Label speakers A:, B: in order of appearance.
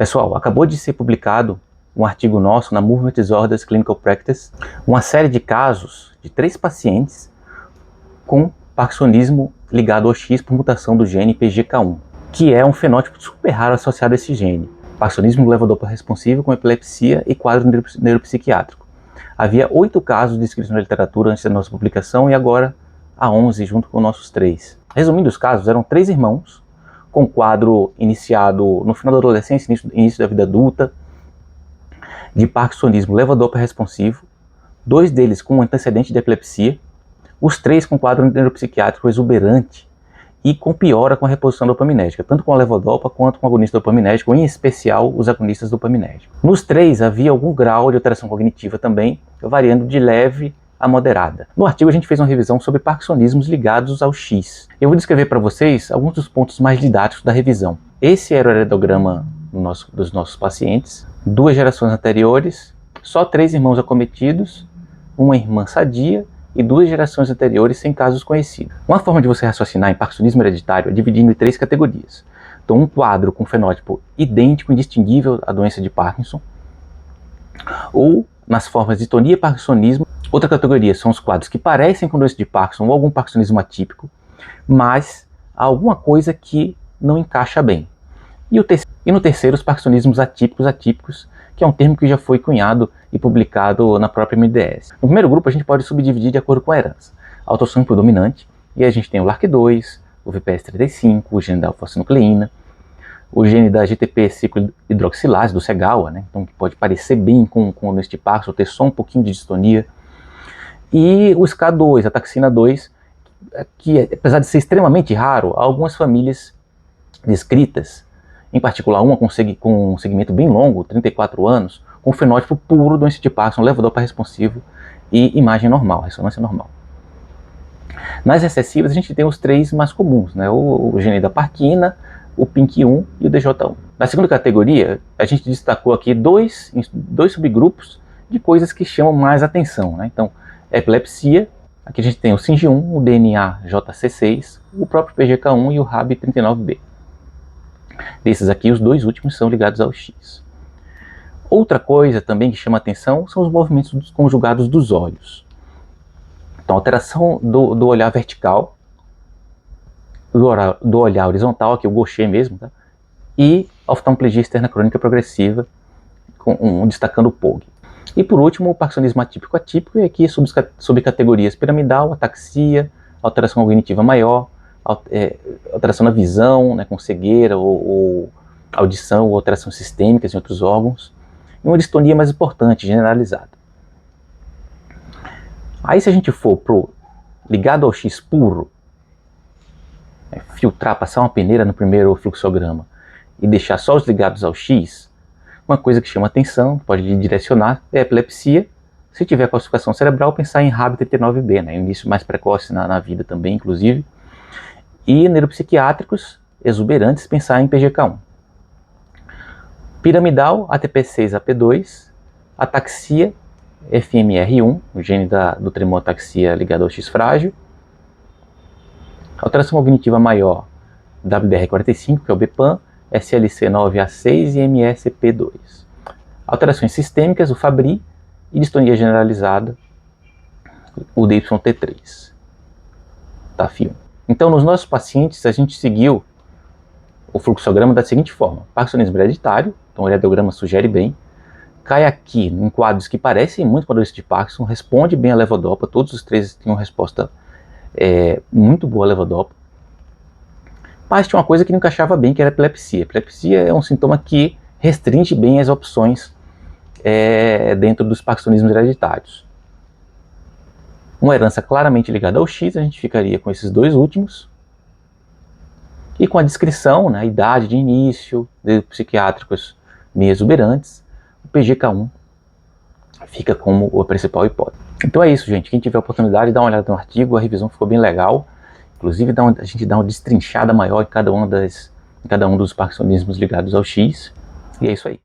A: Pessoal, acabou de ser publicado um artigo nosso na Movement Disorders Clinical Practice, uma série de casos de 3 pacientes com parkinsonismo ligado ao X por mutação do gene PGK1, que é um fenótipo super raro associado a esse gene. Parkinsonismo levodopa responsivo com epilepsia e quadro neuropsiquiátrico. Havia 8 casos descritos na literatura antes da nossa publicação e agora há 11 junto com nossos 3. Resumindo os casos, eram 3 irmãos com quadro iniciado no final da adolescência, início da vida adulta, de parkinsonismo levodopa responsivo, 2 deles com um antecedente de epilepsia, os 3 com quadro neuropsiquiátrico exuberante e com piora com a reposição dopaminética, tanto com a levodopa quanto com o agonista dopaminérgico, em especial os agonistas dopaminérgicos. Nos 3 havia algum grau de alteração cognitiva também, variando de leve a moderada. No artigo a gente fez uma revisão sobre parkinsonismos ligados ao X. Eu vou descrever para vocês alguns dos pontos mais didáticos da revisão. Esse era o heredograma dos nossos pacientes, 2 gerações anteriores, só 3 irmãos acometidos, uma irmã sadia e 2 gerações anteriores sem casos conhecidos. Uma forma de você raciocinar em parkinsonismo hereditário é dividindo em 3 categorias. Então, um quadro com fenótipo idêntico, indistinguível à doença de Parkinson, ou nas formas de distonia e parkinsonismo. Outra categoria são os quadros que parecem com doença de Parkinson ou algum parkinsonismo atípico, mas há alguma coisa que não encaixa bem. E no terceiro, os parkinsonismos atípicos, que é um termo que já foi cunhado e publicado na própria MDS. No primeiro grupo, a gente pode subdividir de acordo com a herança. A autossômica predominante, e a gente tem o LARC2, o VPS35, o gene da alfa-sinucleína, o gene da GTP ciclo hidroxilase, do Segawa, né? Então, que pode parecer bem com o doença de Parkinson, ter só um pouquinho de distonia. E o SCA2, a taxina 2, que apesar de ser extremamente raro, há algumas famílias descritas, em particular uma com um segmento bem longo, 34 anos, com fenótipo puro doença de Parkinson, levodopa responsivo e imagem normal, ressonância normal. Nas recessivas a gente tem os 3 mais comuns, né? o gene da Parkina, o PINK1 e o DJ1. Na segunda categoria, a gente destacou aqui dois subgrupos de coisas que chamam mais atenção, né? Então, epilepsia, aqui a gente tem o SING1, o DNA JC6, o próprio PGK1 e o RAB39B. Desses aqui, os 2 últimos são ligados ao X. Outra coisa também que chama atenção são os movimentos conjugados dos olhos. Então, alteração do olhar vertical, do olhar horizontal, aqui o gaucher mesmo, tá? E oftalmoplegia externa crônica progressiva, destacando o POG. E por último, o parkinsonismo atípico, e aqui subcategorias piramidal, ataxia, alteração cognitiva maior, alteração na visão, né, com cegueira ou audição, ou alterações sistêmicas em outros órgãos, e uma distonia mais importante, generalizada. Aí se a gente for pro ligado ao X puro, filtrar, passar uma peneira no primeiro fluxograma e deixar só os ligados ao X, uma coisa que chama atenção, pode lhe direcionar, é a epilepsia. Se tiver calcificação cerebral, pensar em RAB39B, né, início mais precoce na vida também, inclusive. E neuropsiquiátricos exuberantes, pensar em PGK1. Piramidal, ATP6AP2, ataxia, FMR1, o gene do tremor ataxia ligado ao X frágil. Alteração cognitiva maior, WDR45, que é o BPAN, SLC9A6 e MSP2. Alterações sistêmicas, o Fabry, e distonia generalizada, o DYT3. TAF1. Então, nos nossos pacientes, a gente seguiu o fluxograma da seguinte forma: parkinsonismo hereditário, então o heredograma sugere bem, cai aqui em quadros que parecem muito com a doença de Parkinson, responde bem a levodopa, todos os 3 tinham resposta muito boa a levodopa, mas tinha uma coisa que não encaixava bem, que era a epilepsia. A epilepsia é um sintoma que restringe bem as opções dentro dos parkinsonismos hereditários. Uma herança claramente ligada ao X, a gente ficaria com esses 2 últimos, e com a descrição, né, a idade de início, de psiquiátricos meio exuberantes, o PGK1 fica como a principal hipótese. Então é isso, gente. Quem tiver a oportunidade, dá uma olhada no artigo, a revisão ficou bem legal. Inclusive, a gente dá uma destrinchada maior em cada um dos parkinsonismos ligados ao X. E é isso aí.